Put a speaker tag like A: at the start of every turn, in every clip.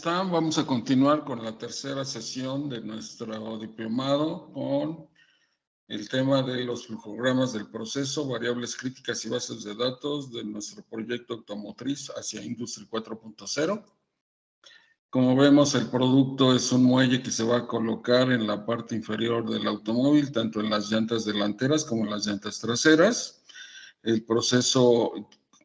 A: están? Vamos a continuar con la tercera sesión de nuestro diplomado con el tema de los flujogramas del proceso, variables críticas y bases de datos de nuestro proyecto automotriz hacia Industria 4.0. Como vemos, el producto es un muelle que se va a colocar en la parte inferior del automóvil, tanto en las llantas delanteras como en las llantas traseras. El proceso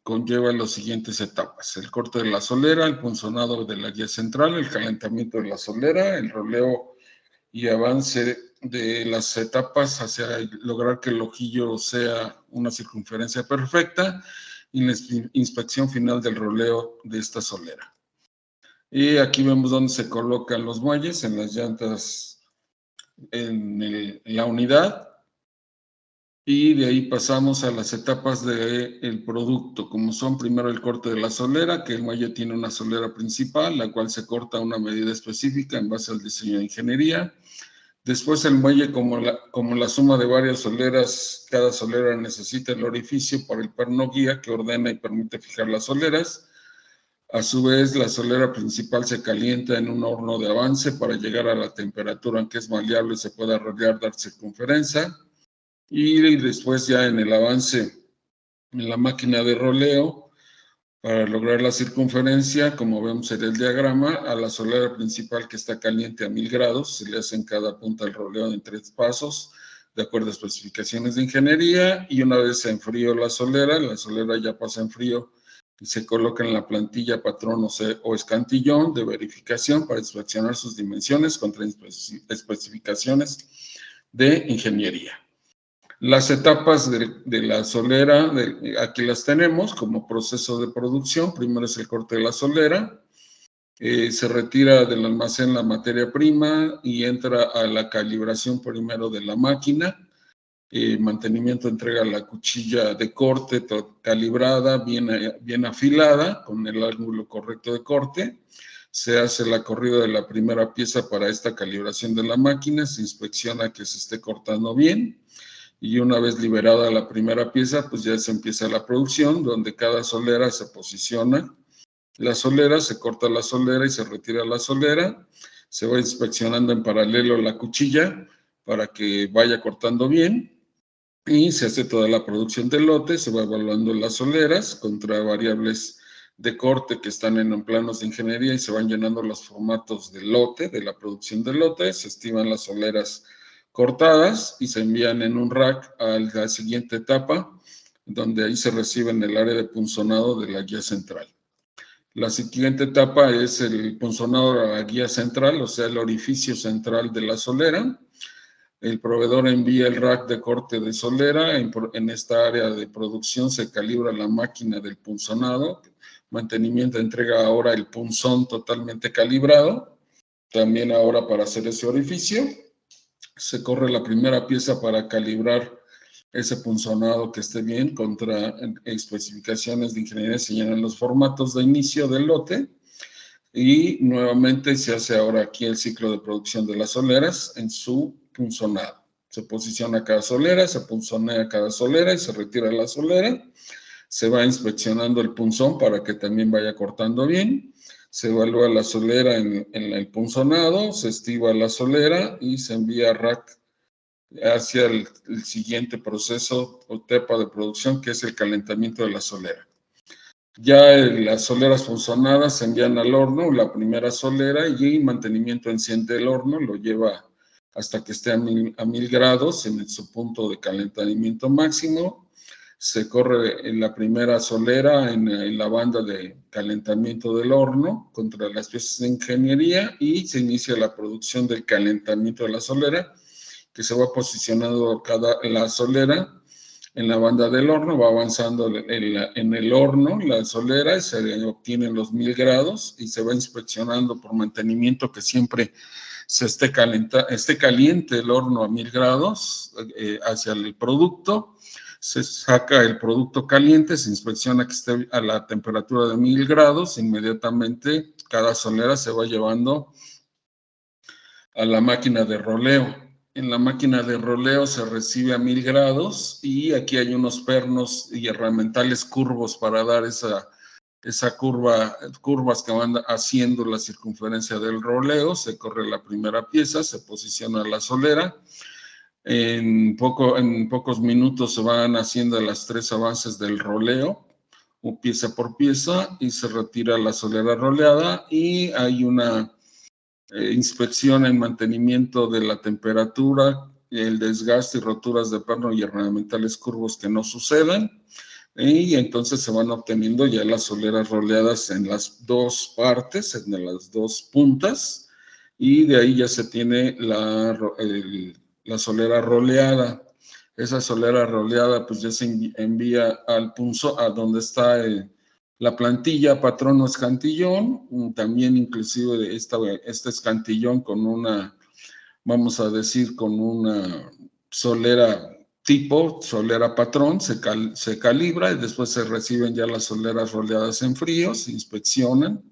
A: conlleva las siguientes etapas: el corte de la solera, el punzonado de la guía central, el calentamiento de la solera, el roleo y avance de las etapas hacia lograr que el ojillo sea una circunferencia perfecta y la inspección final del roleo de esta solera. Y aquí vemos dónde se colocan los muelles, en las llantas, en la unidad. Y de ahí pasamos a las etapas del producto, como son primero el corte de la solera, que el muelle tiene una solera principal, la cual se corta a una medida específica en base al diseño de ingeniería. Después el muelle, como la suma de varias soleras, cada solera necesita el orificio para el perno guía que ordena y permite fijar las soleras. A su vez, la solera principal se calienta en un horno de avance para llegar a la temperatura en que es maleable y se puede rolear, dar circunferencia. Y después ya en el avance en la máquina de roleo, para lograr la circunferencia, como vemos en el diagrama, a la solera principal que está caliente a 1000 grados, se le hace en cada punta el roleo en 3 pasos, de acuerdo a especificaciones de ingeniería, y una vez se enfrió la solera ya pasa en frío y se coloca en la plantilla patrón o escantillón de verificación para inspeccionar sus dimensiones contra especificaciones de ingeniería. Las etapas de la solera, aquí las tenemos como proceso de producción. Primero es el corte de la solera, se retira del almacén la materia prima y entra a la calibración primero de la máquina. Mantenimiento entrega la cuchilla de corte calibrada, bien afilada, con el ángulo correcto de corte. Se hace la corrida de la primera pieza para esta calibración de la máquina, se inspecciona que se esté cortando bien. Y una vez liberada la primera pieza, pues ya se empieza la producción, donde cada solera se posiciona. La solera, se corta la solera y se retira la solera. Se va inspeccionando en paralelo la cuchilla para que vaya cortando bien. Y se hace toda la producción del lote, se va evaluando las soleras contra variables de corte que están en planos de ingeniería y se van llenando los formatos del lote, de la producción del lote. Se estiman las soleras cortadas y se envían en un rack a la siguiente etapa, donde ahí se recibe en el área de punzonado de la guía central. La siguiente etapa es el punzonado de la guía central, o sea, el orificio central de la solera. El proveedor envía el rack de corte de solera. En esta área de producción se calibra la máquina del punzonado. Mantenimiento entrega ahora el punzón totalmente calibrado, también ahora para hacer ese orificio. Se corre la primera pieza para calibrar ese punzonado que esté bien contra especificaciones de ingeniería. Se llenan los formatos de inicio del lote y nuevamente se hace ahora aquí el ciclo de producción de las soleras en su punzonado. Se posiciona cada solera, se punzonea cada solera y se retira la solera. Se va inspeccionando el punzón para que también vaya cortando bien. Se evalúa la solera en el punzonado, se estiva la solera y se envía a rack hacia el siguiente proceso o etapa de producción, que es el calentamiento de la solera. Ya las soleras punzonadas se envían al horno, la primera solera, y mantenimiento enciende el horno, lo lleva hasta que esté a 1000 grados en su punto de calentamiento máximo. Se corre en la primera solera en la banda de calentamiento del horno contra las piezas de ingeniería y se inicia la producción del calentamiento de la solera, que se va posicionando la solera en la banda del horno, va avanzando en el horno la solera y se obtienen los 1000 grados y se va inspeccionando por mantenimiento que siempre se esté caliente el horno a 1000 grados hacia el producto. Se saca el producto caliente, se inspecciona que esté a la temperatura de 1000 grados, inmediatamente cada solera se va llevando a la máquina de roleo. En la máquina de roleo se recibe a 1000 grados y aquí hay unos pernos y herramientales curvos para dar esa esa curvas que van haciendo la circunferencia del roleo, se corre la primera pieza, se posiciona la solera. En pocos minutos se van haciendo las 3 avances del roleo, pieza por pieza, y se retira la solera roleada y hay una inspección en mantenimiento de la temperatura, el desgaste y roturas de perno y ornamentales curvos que no sucedan. Y entonces se van obteniendo ya las soleras roleadas en las 2 partes, en las 2 puntas, y de ahí ya se tiene la solera roleada. Esa solera roleada pues ya se envía al punzo, a donde está la plantilla patrón o escantillón, también inclusive este escantillón con una, vamos a decir, con una solera tipo, solera patrón, se calibra y después se reciben ya las soleras roleadas en frío, se inspeccionan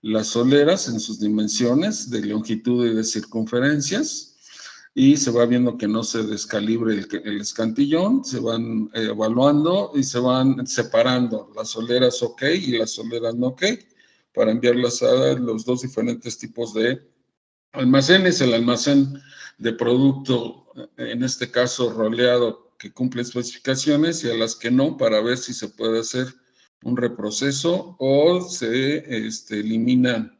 A: las soleras en sus dimensiones de longitud y de circunferencias y se va viendo que no se descalibre el escantillón, se van evaluando y se van separando las soleras OK y las soleras no OK para enviarlas a los 2 diferentes tipos de almacenes, el almacén de producto, en este caso roleado, que cumple especificaciones, y a las que no, para ver si se puede hacer un reproceso o se eliminan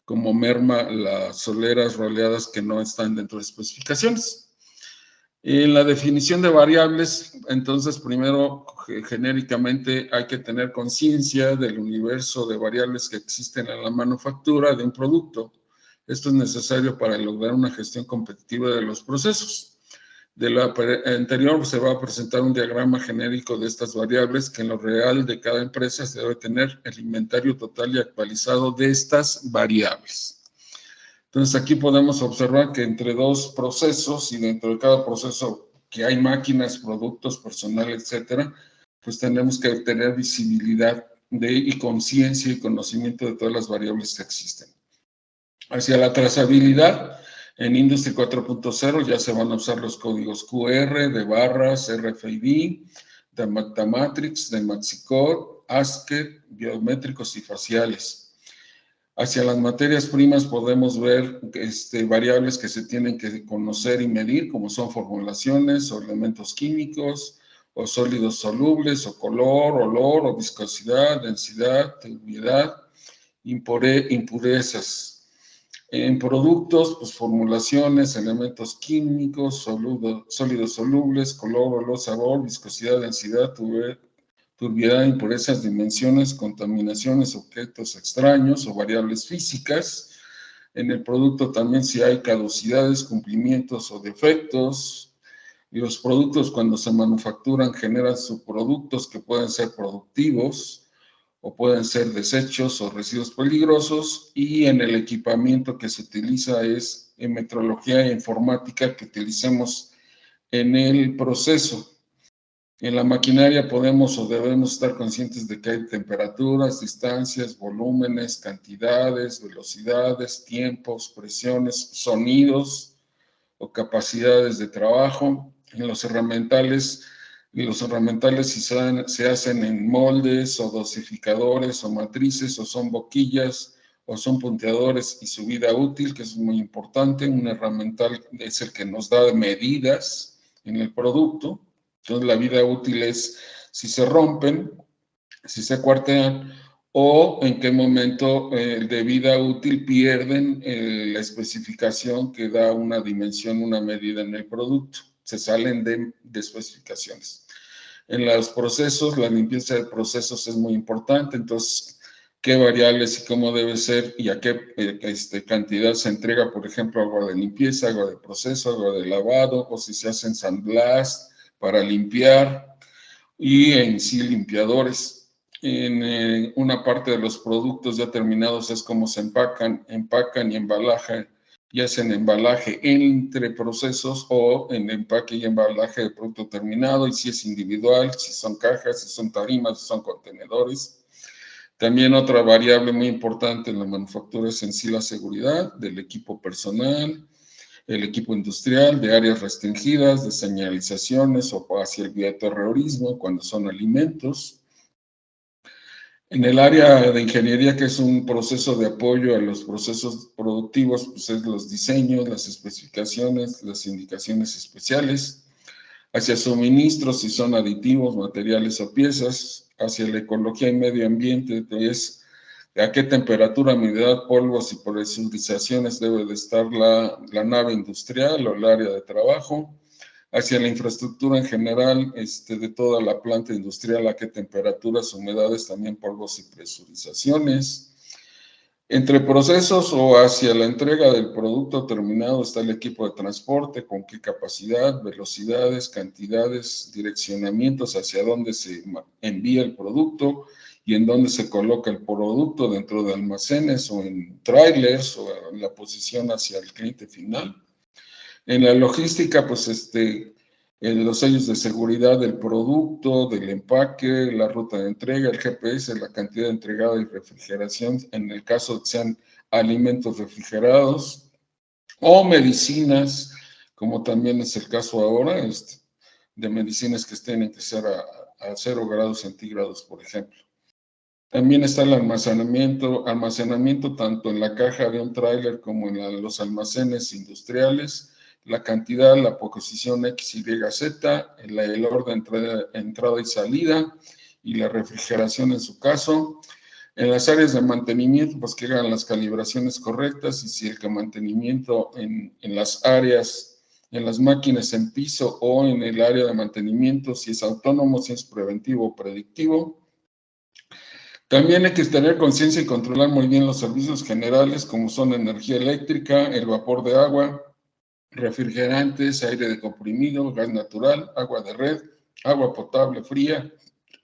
A: como merma las soleras roleadas que no están dentro de especificaciones. En la definición de variables, entonces, primero, genéricamente, hay que tener conciencia del universo de variables que existen en la manufactura de un producto. Esto es necesario para lograr una gestión competitiva de los procesos. De lo anterior se va a presentar un diagrama genérico de estas variables que en lo real de cada empresa se debe tener el inventario total y actualizado de estas variables. Entonces aquí podemos observar que entre 2 procesos y dentro de cada proceso que hay máquinas, productos, personal, etcétera, pues tenemos que tener visibilidad y conciencia y conocimiento de todas las variables que existen. Hacia la trazabilidad, en Industry 4.0 ya se van a usar los códigos QR, de barras, RFID, de Matrix, de Maxicode, ASCII, biométricos y faciales. Hacia las materias primas podemos ver variables que se tienen que conocer y medir, como son formulaciones o elementos químicos, o sólidos solubles, o color, olor, o viscosidad, densidad, turbiedad, impurezas. En productos, pues formulaciones, elementos químicos, sólidos solubles, color, olor, sabor, viscosidad, densidad, turbiedad, impurezas, dimensiones, contaminaciones, objetos extraños o variables físicas. En el producto también si hay caducidades, cumplimientos o defectos. Y los productos cuando se manufacturan generan subproductos que pueden ser productivos o pueden ser desechos o residuos peligrosos, y en el equipamiento que se utiliza es en metrología e informática que utilicemos en el proceso. En la maquinaria podemos o debemos estar conscientes de que hay temperaturas, distancias, volúmenes, cantidades, velocidades, tiempos, presiones, sonidos o capacidades de trabajo. En los herramientales si se hacen en moldes o dosificadores o matrices o son boquillas o son punteadores, y su vida útil, que es muy importante. Un herramental es el que nos da medidas en el producto. Entonces la vida útil es si se rompen, si se cuartean o en qué momento de vida útil pierden la especificación que da una dimensión, una medida en el producto. Se salen de especificaciones. En los procesos, la limpieza de procesos es muy importante, entonces, qué variables y cómo debe ser y a qué cantidad se entrega, por ejemplo, agua de limpieza, agua de proceso, agua de lavado, o si se hacen sandblast para limpiar, y en sí limpiadores. En una parte de los productos ya terminados es cómo se empacan y embalaje, ya sea en embalaje entre procesos o en empaque y embalaje de producto terminado, y si es individual, si son cajas, si son tarimas, si son contenedores. También otra variable muy importante en la manufactura es en sí la seguridad del equipo personal, el equipo industrial, de áreas restringidas, de señalizaciones o hacia el bioterrorismo cuando son alimentos. En el área de ingeniería, que es un proceso de apoyo a los procesos productivos, pues es los diseños, las especificaciones, las indicaciones especiales, hacia suministros, si son aditivos, materiales o piezas, hacia la ecología y medio ambiente, es a qué temperatura, humedad, polvos y presurizaciones debe de estar la nave industrial o el área de trabajo, hacia la infraestructura en general de toda la planta industrial, a qué temperaturas, humedades, también polvos y presurizaciones. Entre procesos o hacia la entrega del producto terminado está el equipo de transporte, con qué capacidad, velocidades, cantidades, direccionamientos hacia dónde se envía el producto y en dónde se coloca el producto dentro de almacenes o en trailers o en la posición hacia el cliente final. En la logística, pues en los sellos de seguridad del producto, del empaque, la ruta de entrega, el GPS, la cantidad entregada y refrigeración, en el caso de que sean alimentos refrigerados o medicinas, como también es el caso ahora, de medicinas que tienen que ser a 0 grados centígrados, por ejemplo. También está el almacenamiento tanto en la caja de un tráiler como en los almacenes industriales, la cantidad, la posición X, Y, Z, el orden de entrada y salida y la refrigeración en su caso. En las áreas de mantenimiento, pues que hagan las calibraciones correctas y si el mantenimiento en las áreas, en las máquinas en piso o en el área de mantenimiento, si es autónomo, si es preventivo o predictivo. También hay que tener conciencia y controlar muy bien los servicios generales, como son energía eléctrica, el vapor de agua, refrigerantes, aire de comprimido, gas natural, agua de red, agua potable fría,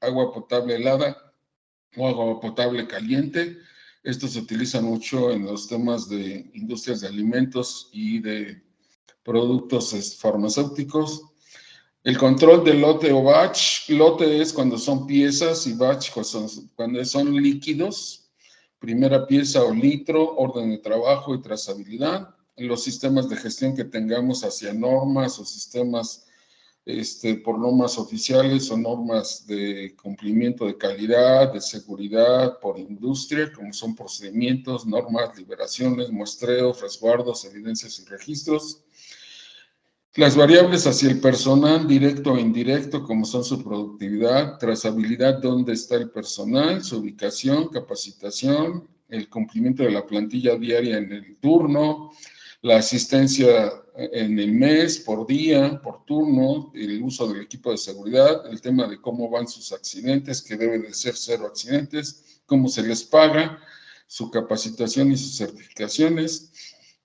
A: agua potable helada o agua potable caliente. Esto se utiliza mucho en los temas de industrias de alimentos y de productos farmacéuticos. El control de lote o batch. Lote es cuando son piezas y batch cuando son líquidos. Primera pieza o litro, orden de trabajo y trazabilidad. Los sistemas de gestión que tengamos hacia normas o sistemas por normas oficiales o normas de cumplimiento de calidad, de seguridad por industria, como son procedimientos, normas, liberaciones, muestreos, resguardos, evidencias y registros. Las variables hacia el personal, directo o indirecto, como son su productividad, trazabilidad, dónde está el personal, su ubicación, capacitación, el cumplimiento de la plantilla diaria en el turno, la asistencia en el mes, por día, por turno, el uso del equipo de seguridad, el tema de cómo van sus accidentes, que debe de ser 0 accidentes, cómo se les paga, su capacitación y sus certificaciones.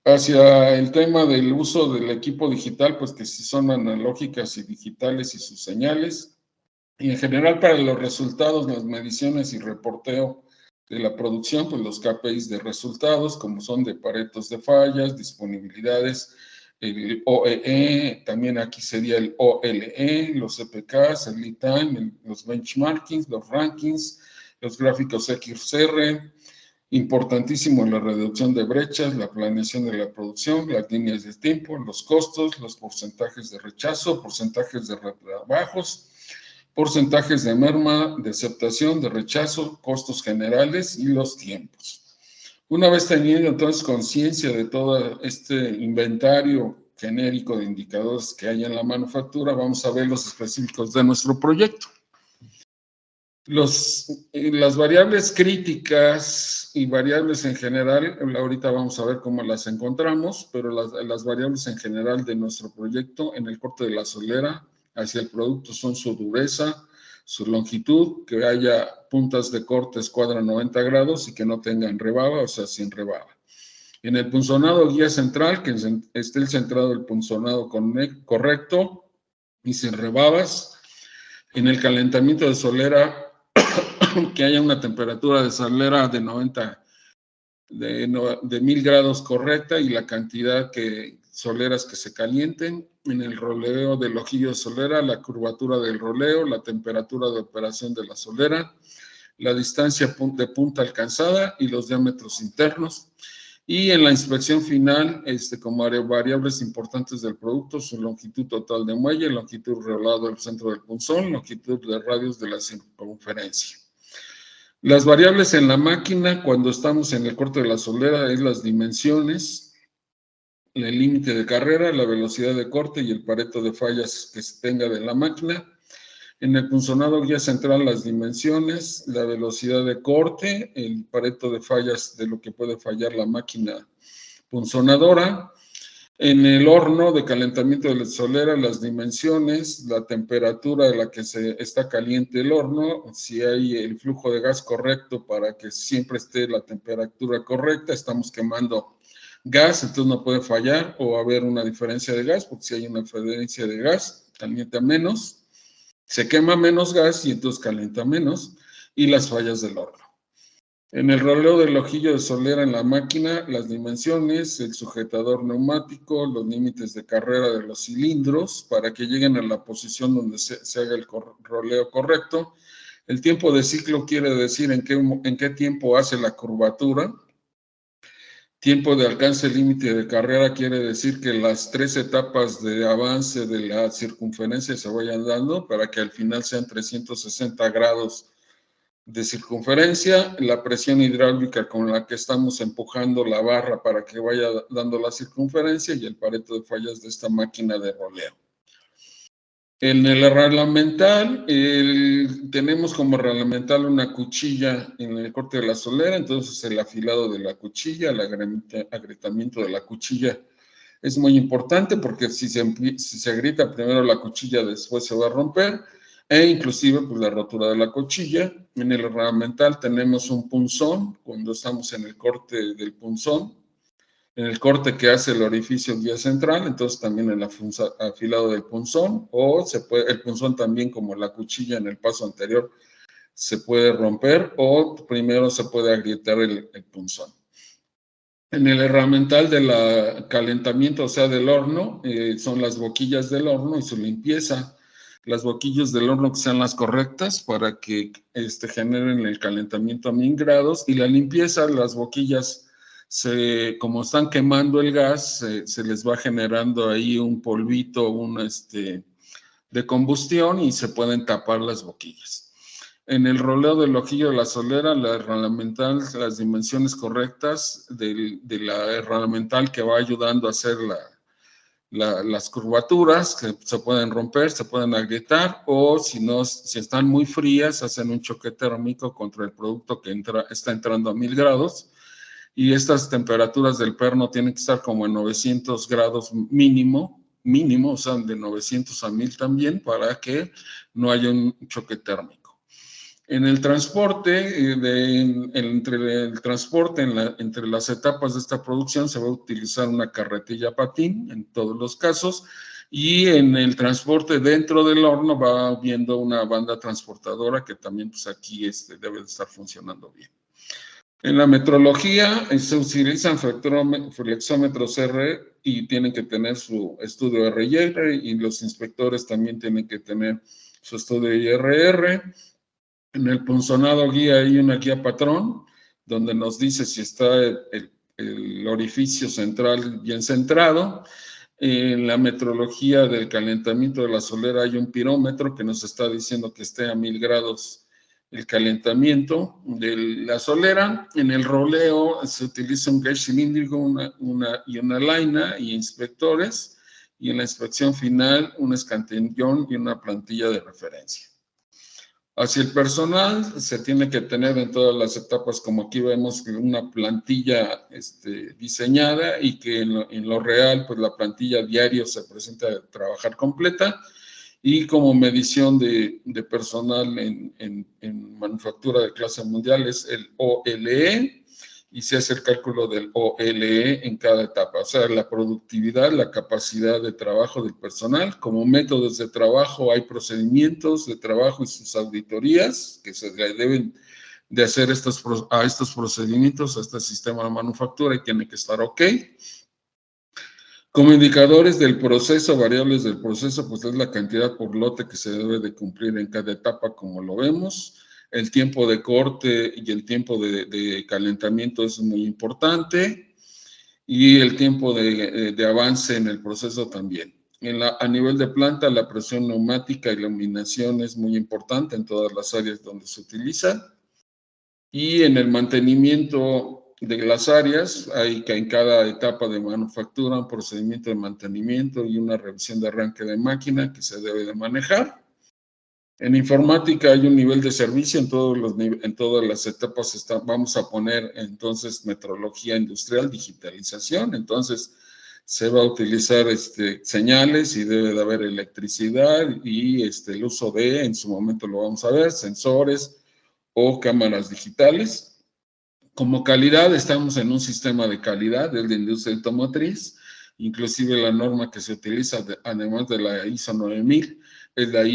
A: Hacia el tema del uso del equipo digital, pues que si son analógicas y digitales y sus señales. Y en general para los resultados, las mediciones y reporteo de la producción, pues los KPIs de resultados, como son de paretos de fallas, disponibilidades, el OEE, también aquí sería el OLE, los EPKs, el lead time, los benchmarkings, los rankings, los gráficos XR. Importantísimo la reducción de brechas, la planeación de la producción, las líneas de tiempo, los costos, los porcentajes de rechazo, porcentajes de retrabajos, porcentajes de merma, de aceptación, de rechazo, costos generales y los tiempos. Una vez teniendo entonces conciencia de todo este inventario genérico de indicadores que hay en la manufactura, vamos a ver los específicos de nuestro proyecto. Las variables críticas y variables en general, ahorita vamos a ver cómo las encontramos, pero las variables en general de nuestro proyecto en el corte de la solera hacia el producto son su dureza, su longitud, que haya puntas de corte escuadra 90 grados y que no tengan rebaba, o sea, sin rebaba. En el punzonado guía central, que esté el centrado del punzonado correcto y sin rebabas. En el calentamiento de solera, que haya una temperatura de solera de 1000 grados correcta y la cantidad de soleras que se calienten. En el roleo del ojillo de solera, la curvatura del roleo, la temperatura de operación de la solera, la distancia de punta alcanzada y los diámetros internos. Y en la inspección final, como variables importantes del producto, su longitud total de muelle, longitud relado del centro del punzón, longitud de radios de la circunferencia. Las variables en la máquina, cuando estamos en el corte de la solera, es las dimensiones, el límite de carrera, la velocidad de corte y el pareto de fallas que se tenga de la máquina. En el punzonado guía central, las dimensiones, la velocidad de corte, el pareto de fallas de lo que puede fallar la máquina punzonadora. En el horno de calentamiento de la solera, las dimensiones, la temperatura a la que está caliente el horno, si hay el flujo de gas correcto para que siempre esté la temperatura correcta, estamos quemando gas, entonces no puede fallar o haber una diferencia de gas, porque si hay una diferencia de gas, calienta menos, se quema menos gas y entonces calienta menos, y las fallas del horno. En el roleo del ojillo de solera en la máquina, las dimensiones, el sujetador neumático, los límites de carrera de los cilindros para que lleguen a la posición donde se haga el roleo correcto. El tiempo de ciclo quiere decir en qué tiempo hace la curvatura. Tiempo de alcance límite de carrera quiere decir que las 3 etapas de avance de la circunferencia se vayan dando para que al final sean 360 grados de circunferencia, la presión hidráulica con la que estamos empujando la barra para que vaya dando la circunferencia y el pareto de fallas de esta máquina de roleo. En el herramental, tenemos como herramental una cuchilla en el corte de la solera, entonces el afilado de la cuchilla, el agrietamiento de la cuchilla es muy importante porque si se agrieta primero la cuchilla, después se va a romper, e inclusive pues, la rotura de la cuchilla. En el herramental tenemos un punzón, cuando estamos en el corte del punzón, en el corte que hace el orificio guía central, entonces también el afilado del punzón, o el punzón también como la cuchilla en el paso anterior se puede romper, o primero se puede agrietar el punzón. En el herramental del calentamiento, o sea, del horno, son las boquillas del horno y su limpieza. Las boquillas del horno que sean las correctas para que generen el calentamiento a 1000 grados. Y la limpieza, las boquillas, como están quemando el gas, se les va generando ahí un polvito, de combustión y se pueden tapar las boquillas. En el roleo del ojillo de la solera, la herramental, las dimensiones correctas de la herramental que va ayudando a hacer las curvaturas que se pueden romper, se pueden agrietar, o si están muy frías, hacen un choque térmico contra el producto que está entrando a 1000 grados. Y estas temperaturas del perno tienen que estar como en 900 grados mínimo, o sea, de 900 a 1000 también, para que no haya un choque térmico. En el transporte, entre las etapas de esta producción se va a utilizar una carretilla patín en todos los casos, y en el transporte dentro del horno va viendo una banda transportadora que también pues aquí debe de estar funcionando bien. En la metrología se utilizan flexómetros R y tienen que tener su estudio RR, y los inspectores también tienen que tener su estudio IRR. En el punzonado guía hay una guía patrón donde nos dice si está el orificio central bien centrado. En la metrología del calentamiento de la solera hay un pirómetro que nos está diciendo que esté a 1000 grados el calentamiento de la solera. En el roleo se utiliza un gauge cilíndrico y una laina y inspectores. Y en la inspección final un escantillón y una plantilla de referencia. Hacia el personal se tiene que tener en todas las etapas, como aquí vemos, una plantilla diseñada, y que en lo real, pues la plantilla diario se presenta a trabajar completa. Y como medición de personal en manufactura de clase mundial es el OLE, y se hace el cálculo del OLE en cada etapa, o sea, la productividad, la capacidad de trabajo del personal. Como métodos de trabajo hay procedimientos de trabajo y sus auditorías que se deben de hacer a estos procedimientos, a este sistema de manufactura, y tiene que estar ok. Como indicadores del proceso, variables del proceso, pues es la cantidad por lote que se debe de cumplir en cada etapa, como lo vemos. El tiempo de corte y el tiempo de calentamiento es muy importante, y el tiempo de avance en el proceso también. A nivel de planta, la presión neumática y la iluminación es muy importante en todas las áreas donde se utiliza. Y en el mantenimiento de las áreas, hay que en cada etapa de manufactura un procedimiento de mantenimiento y una revisión de arranque de máquina que se debe de manejar. En informática hay un nivel de servicio en todas las etapas. Vamos a poner entonces metrología industrial, digitalización. Entonces se va a utilizar señales y debe de haber electricidad y el uso de, en su momento lo vamos a ver, sensores o cámaras digitales. Como calidad, estamos en un sistema de calidad de la industria automotriz, inclusive la norma que se utiliza, además de la ISO 9000, es la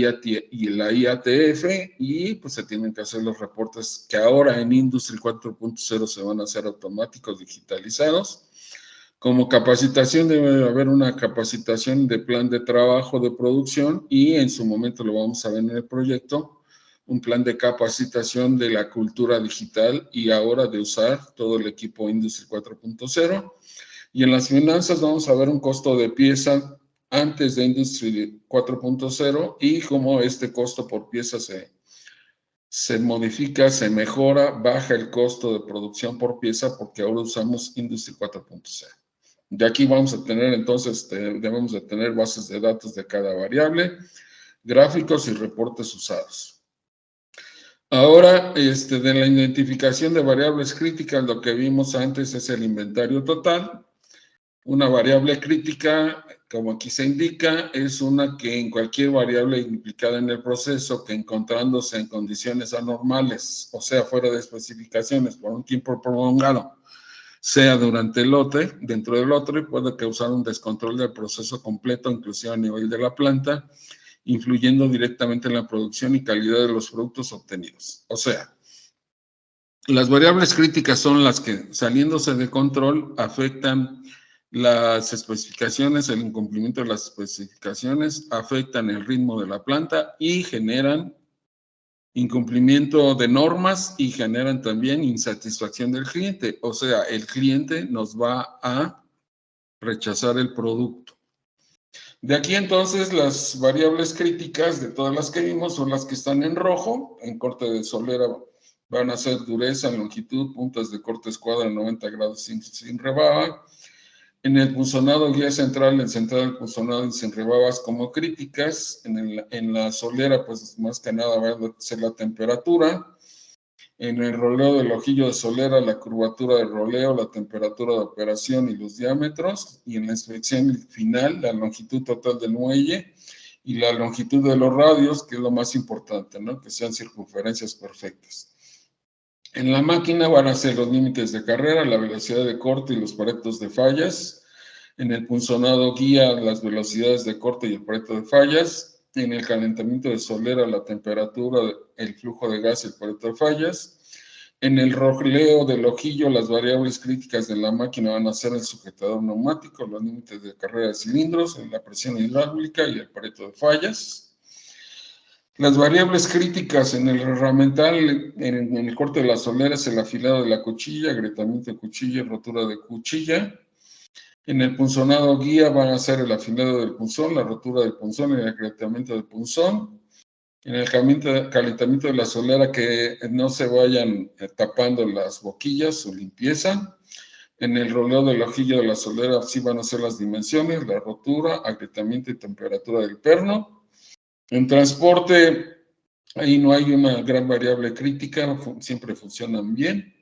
A: IATF, y pues se tienen que hacer los reportes que ahora en Industry 4.0 se van a hacer automáticos, digitalizados. Como capacitación debe haber una capacitación de plan de trabajo de producción, y en su momento lo vamos a ver en el proyecto, un plan de capacitación de la cultura digital y ahora de usar todo el equipo Industry 4.0. Y en las finanzas vamos a ver un costo de pieza antes de Industry 4.0 y cómo este costo por pieza se modifica, se mejora, baja el costo de producción por pieza porque ahora usamos Industry 4.0. De aquí vamos a tener entonces, debemos de tener bases de datos de cada variable, gráficos y reportes usados. Ahora, de la identificación de variables críticas, lo que vimos antes es el inventario total. Una variable crítica, como aquí se indica, es una que en cualquier variable implicada en el proceso que encontrándose en condiciones anormales, o sea, fuera de especificaciones por un tiempo prolongado, sea durante el lote, dentro del lote, puede causar un descontrol del proceso completo, inclusive a nivel de la planta, influyendo directamente en la producción y calidad de los productos obtenidos. O sea, las variables críticas son las que, saliéndose de control, afectan las especificaciones, el incumplimiento de las especificaciones, afectan el ritmo de la planta y generan incumplimiento de normas y generan también insatisfacción del cliente. O sea, el cliente nos va a rechazar el producto. De aquí entonces las variables críticas de todas las que vimos son las que están en rojo. En corte de solera van a ser dureza, longitud, puntas de corte escuadra 90 grados sin rebaba. En el punzonado guía central, en central del punzonado y sin rebabas como críticas. En la solera, pues más que nada va a ser la temperatura. En el roleo del ojillo de solera, la curvatura del roleo, la temperatura de operación y los diámetros. Y en la inspección final, la longitud total del muelle y la longitud de los radios, que es lo más importante, ¿no? Que sean circunferencias perfectas. En la máquina van a ser los límites de carrera, la velocidad de corte y los paretos de fallas. En el punzonado guía, las velocidades de corte y el pareto de fallas. En el calentamiento de solera, la temperatura, el flujo de gas y el pareto de fallas. En el roleo del ojillo, las variables críticas de la máquina van a ser el sujetador neumático, los límites de carrera de cilindros, la presión hidráulica y el pareto de fallas. Las variables críticas en el herramental, en el corte de las soleras, el afilado de la cuchilla, agrietamiento de cuchilla, rotura de cuchilla. En el punzonado guía van a ser el afilado del punzón, la rotura del punzón y el agrietamiento del punzón. En el calentamiento de la solera, que no se vayan tapando las boquillas, su limpieza. En el roleo del ojillo de la solera, sí van a ser las dimensiones, la rotura, agrietamiento y temperatura del perno. En transporte, ahí no hay una gran variable crítica, siempre funcionan bien.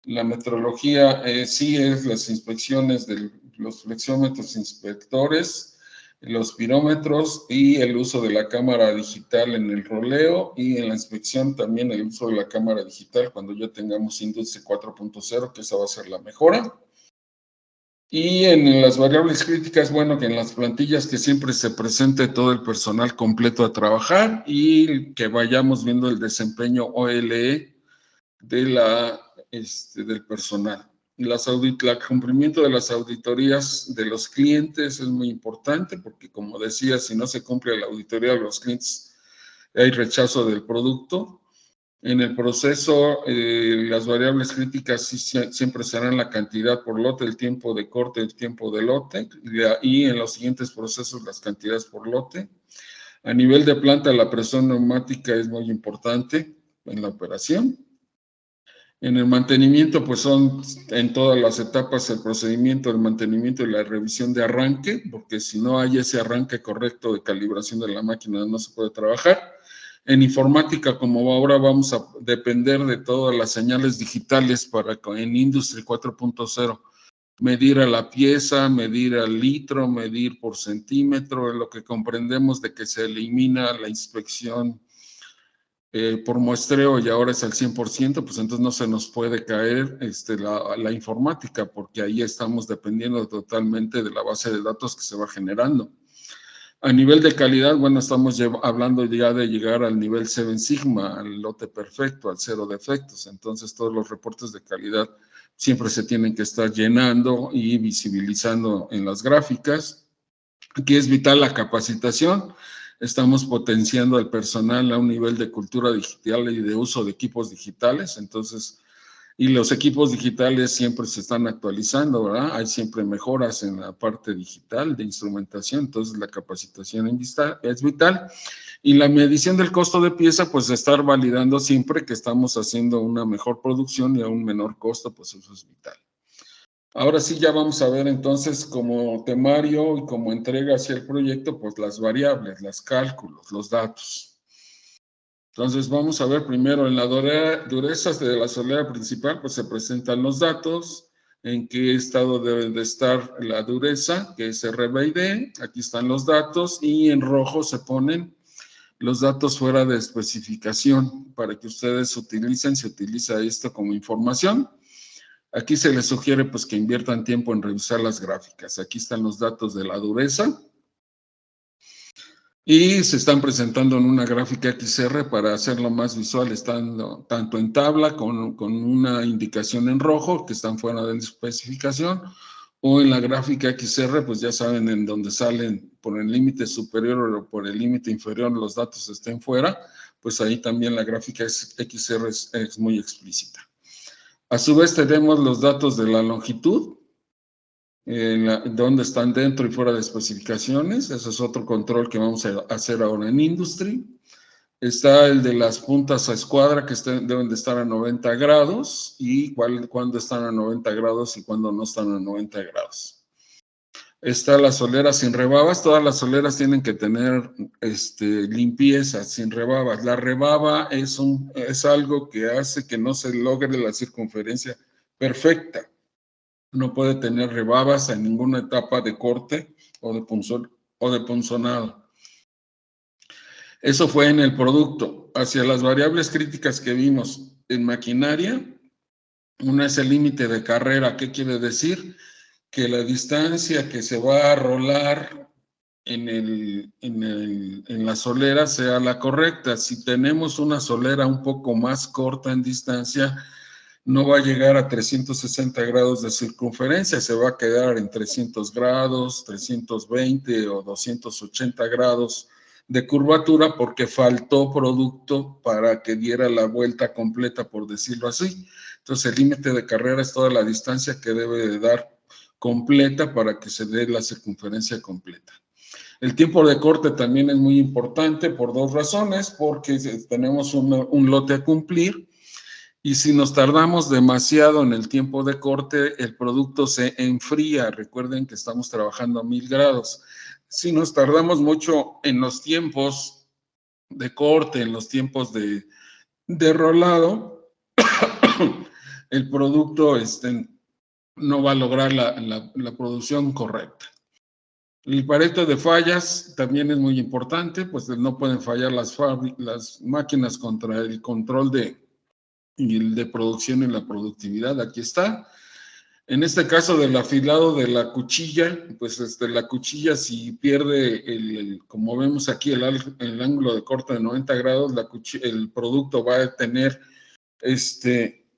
A: La metrología sí es las inspecciones de los flexiómetros inspectores, los pirómetros y el uso de la cámara digital en el roleo, y en la inspección también el uso de la cámara digital cuando ya tengamos Industry 4.0, que esa va a ser la mejora. Y en las variables críticas, bueno, que en las plantillas que siempre se presente todo el personal completo a trabajar y que vayamos viendo el desempeño OLE del personal. El cumplimiento de las auditorías de los clientes es muy importante porque, como decía, si no se cumple la auditoría de los clientes, hay rechazo del producto. En el proceso, las variables críticas siempre serán la cantidad por lote, el tiempo de corte, el tiempo de lote, y en los siguientes procesos las cantidades por lote. A nivel de planta, la presión neumática es muy importante en la operación. En el mantenimiento, pues son en todas las etapas el procedimiento del mantenimiento y la revisión de arranque, porque si no hay ese arranque correcto de calibración de la máquina, no se puede trabajar. En informática, como ahora vamos a depender de todas las señales digitales para en Industry 4.0, medir a la pieza, medir al litro, medir por centímetro, lo que comprendemos de que se elimina la inspección por muestreo y ahora es al 100%, pues entonces no se nos puede caer la informática, porque ahí estamos dependiendo totalmente de la base de datos que se va generando. A nivel de calidad, bueno, estamos hablando ya de llegar al nivel 7 Sigma, al lote perfecto, al 0 defectos. Entonces, todos los reportes de calidad siempre se tienen que estar llenando y visibilizando en las gráficas. Aquí es vital la capacitación. Estamos potenciando al personal a un nivel de cultura digital y de uso de equipos digitales. Entonces, y los equipos digitales siempre se están actualizando, ¿verdad? Hay siempre mejoras en la parte digital de instrumentación, entonces la capacitación es vital. Y la medición del costo de pieza, pues estar validando siempre que estamos haciendo una mejor producción y a un menor costo, pues eso es vital. Ahora sí ya vamos a ver entonces como temario y como entrega hacia el proyecto, pues las variables, los cálculos, los datos. Entonces vamos a ver primero en la dureza de la solera principal, pues se presentan los datos, en qué estado debe de estar la dureza, que es RB y D, aquí están los datos y en rojo se ponen los datos fuera de especificación para que ustedes se utiliza esto como información. Aquí se les sugiere pues que inviertan tiempo en revisar las gráficas. Aquí están los datos de la dureza y se están presentando en una gráfica XR para hacerlo más visual, estando tanto en tabla con una indicación en rojo que están fuera de especificación, o en la gráfica XR, pues ya saben en donde salen por el límite superior o por el límite inferior los datos estén fuera, pues ahí también la gráfica XR es muy explícita. A su vez tenemos los datos de la longitud, donde están dentro y fuera de especificaciones. Ese es otro control que vamos a hacer ahora en Industry. Está el de las puntas a escuadra que deben de estar a 90 grados y cuándo están a 90 grados y cuándo no están a 90 grados. Está la solera sin rebabas. Todas las soleras tienen que tener limpieza, sin rebabas. La rebaba es algo que hace que no se logre la circunferencia perfecta. No puede tener rebabas en ninguna etapa de corte o de punzonado. Eso fue en el producto. Hacia las variables críticas que vimos en maquinaria, una es el límite de carrera. ¿Qué quiere decir? Que la distancia que se va a rolar en la solera sea la correcta. Si tenemos una solera un poco más corta en distancia, no va a llegar a 360 grados de circunferencia, se va a quedar en 300 grados, 320 o 280 grados de curvatura porque faltó producto para que diera la vuelta completa, por decirlo así. Entonces, el límite de carrera es toda la distancia que debe de dar completa para que se dé la circunferencia completa. El tiempo de corte también es muy importante por dos razones, porque tenemos un lote a cumplir. Y si nos tardamos demasiado en el tiempo de corte, el producto se enfría. Recuerden que estamos trabajando a 1000 grados. Si nos tardamos mucho en los tiempos de corte, en los tiempos de rolado, el producto no va a lograr la producción correcta. El Pareto de fallas también es muy importante, pues no pueden fallar las máquinas contra el control de producción y la productividad. Aquí está. En este caso del afilado de la cuchilla, pues la cuchilla si pierde, como vemos aquí, el ángulo de corte de 90 grados, el producto va a tener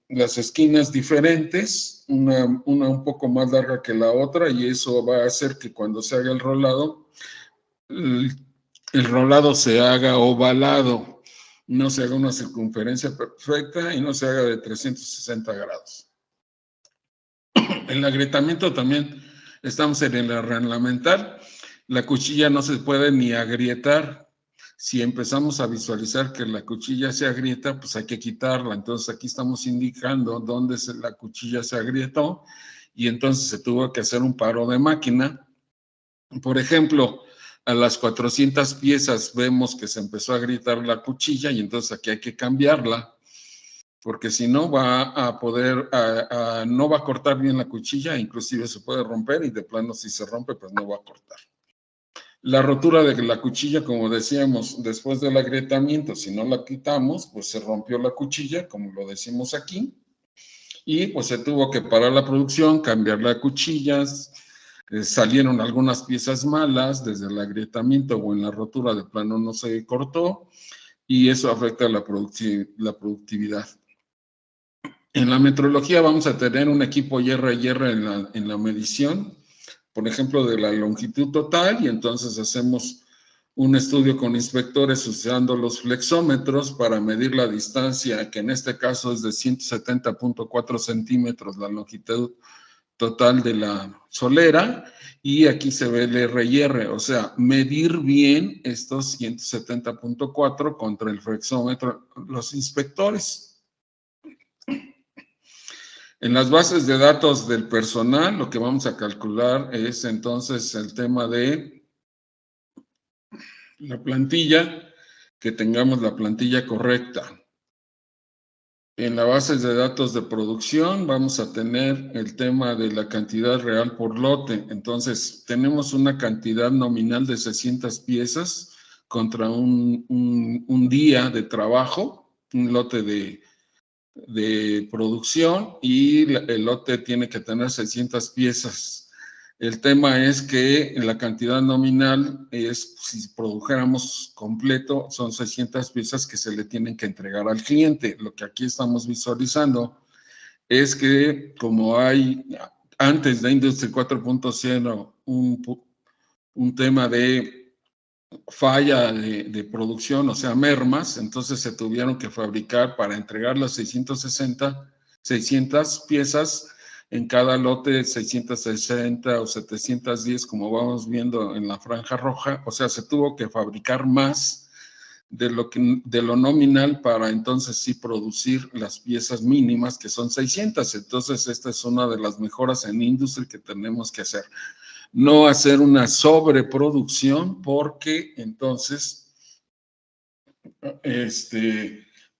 A: las esquinas diferentes, una un poco más larga que la otra, y eso va a hacer que cuando se haga el rolado se haga ovalado, no se haga una circunferencia perfecta y no se haga de 360 grados. El agrietamiento también estamos en el ornamental. La cuchilla no se puede ni agrietar Si empezamos a visualizar que la cuchilla se agrieta, pues hay que quitarla. Entonces aquí estamos indicando dónde la cuchilla se agrietó y entonces se tuvo que hacer un paro de máquina. Por ejemplo, a las 400 piezas vemos que se empezó a agrietar la cuchilla y entonces aquí hay que cambiarla, porque si no va a poder, no va a cortar bien la cuchilla, inclusive se puede romper y de plano si se rompe, pues no va a cortar. La rotura de la cuchilla, como decíamos, después del agrietamiento, si no la quitamos, pues se rompió la cuchilla, como lo decimos aquí, y pues se tuvo que parar la producción, cambiar las cuchillas, salieron algunas piezas malas desde el agrietamiento o en la rotura de plano no se cortó, y eso afecta la productividad. En la metrología vamos a tener un equipo hierro-hierro en la medición, por ejemplo, de la longitud total, y entonces hacemos un estudio con inspectores usando los flexómetros para medir la distancia, que en este caso es de 170.4 centímetros la longitud total de la solera, y aquí se ve el R&R, o sea, medir bien estos 170.4 contra el flexómetro, los inspectores. En las bases de datos del personal, lo que vamos a calcular es entonces el tema de la plantilla, que tengamos la plantilla correcta. En la base de datos de producción vamos a tener el tema de la cantidad real por lote. Entonces, tenemos una cantidad nominal de 600 piezas contra un día de trabajo, un lote de producción, y el lote tiene que tener 600 piezas. El tema es que la cantidad nominal es, si produjéramos completo, son 600 piezas que se le tienen que entregar al cliente. Lo que aquí estamos visualizando es que como hay antes de Industria 4.0 un tema de falla de producción, o sea, mermas, entonces se tuvieron que fabricar para entregar las 600 piezas en cada lote, 660 o 710, como vamos viendo en la franja roja, o sea, se tuvo que fabricar más de lo nominal para entonces sí producir las piezas mínimas, que son 600. Entonces, esta es una de las mejoras en industria que tenemos que hacer. No hacer una sobreproducción, porque entonces,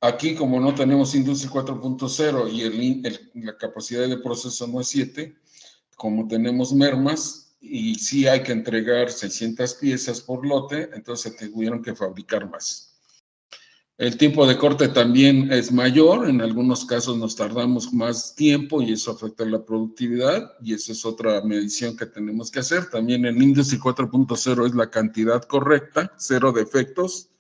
A: aquí como no tenemos Industria 4.0 y la capacidad de proceso no es 7, como tenemos mermas y sí hay que entregar 600 piezas por lote, entonces se tuvieron que fabricar más. El tiempo de corte también es mayor, en algunos casos nos tardamos más tiempo y eso afecta la productividad, y esa es otra medición que tenemos que hacer. También en Industria 4.0 es la cantidad correcta, 0 defectos,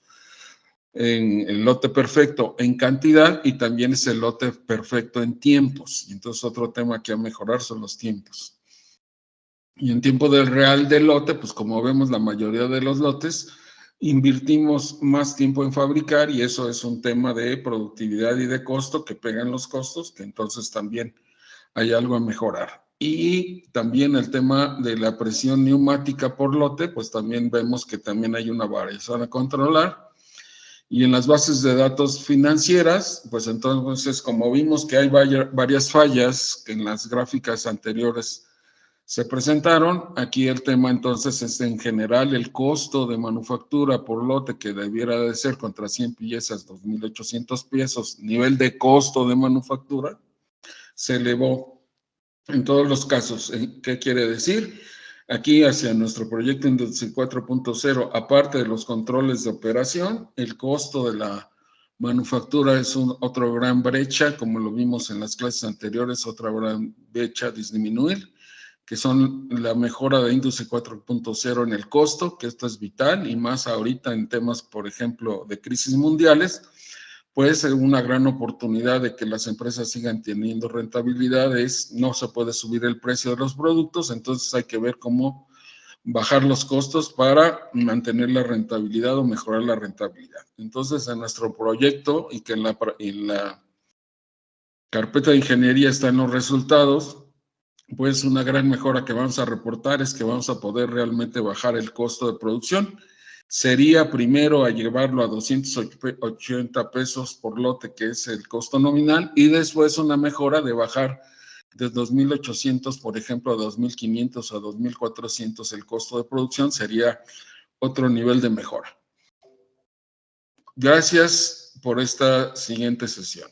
A: en el lote perfecto en cantidad, y también es el lote perfecto en tiempos. Y entonces otro tema que a mejorar son los tiempos. Y en tiempo del real del lote, pues como vemos, la mayoría de los lotes invertimos más tiempo en fabricar, y eso es un tema de productividad y de costo que pegan los costos, que entonces también hay algo a mejorar. Y también el tema de la presión neumática por lote, pues también vemos que también hay una variación a controlar. Y en las bases de datos financieras, pues entonces, como vimos que hay varias fallas que en las gráficas anteriores se presentaron, aquí el tema entonces es en general el costo de manufactura por lote, que debiera de ser contra 100 piezas, 2,800 pesos, nivel de costo de manufactura, se elevó en todos los casos. ¿Qué quiere decir? Aquí hacia nuestro proyecto Industria 4.0, aparte de los controles de operación, el costo de la manufactura es otra gran brecha, como lo vimos en las clases anteriores, otra gran brecha a disminuir, que son la mejora de Industria 4.0 en el costo, que esto es vital, y más ahorita en temas, por ejemplo, de crisis mundiales. Puede ser una gran oportunidad de que las empresas sigan teniendo rentabilidades. No se puede subir el precio de los productos, entonces hay que ver cómo bajar los costos para mantener la rentabilidad o mejorar la rentabilidad. Entonces, en nuestro proyecto, y que en la carpeta de ingeniería están los resultados, pues una gran mejora que vamos a reportar es que vamos a poder realmente bajar el costo de producción. sería primero a llevarlo a 280 pesos por lote, que es el costo nominal, y después una mejora de bajar de 2,800, por ejemplo, a 2,500 a 2,400 el costo de producción, sería otro nivel de mejora. Gracias por esta siguiente sesión.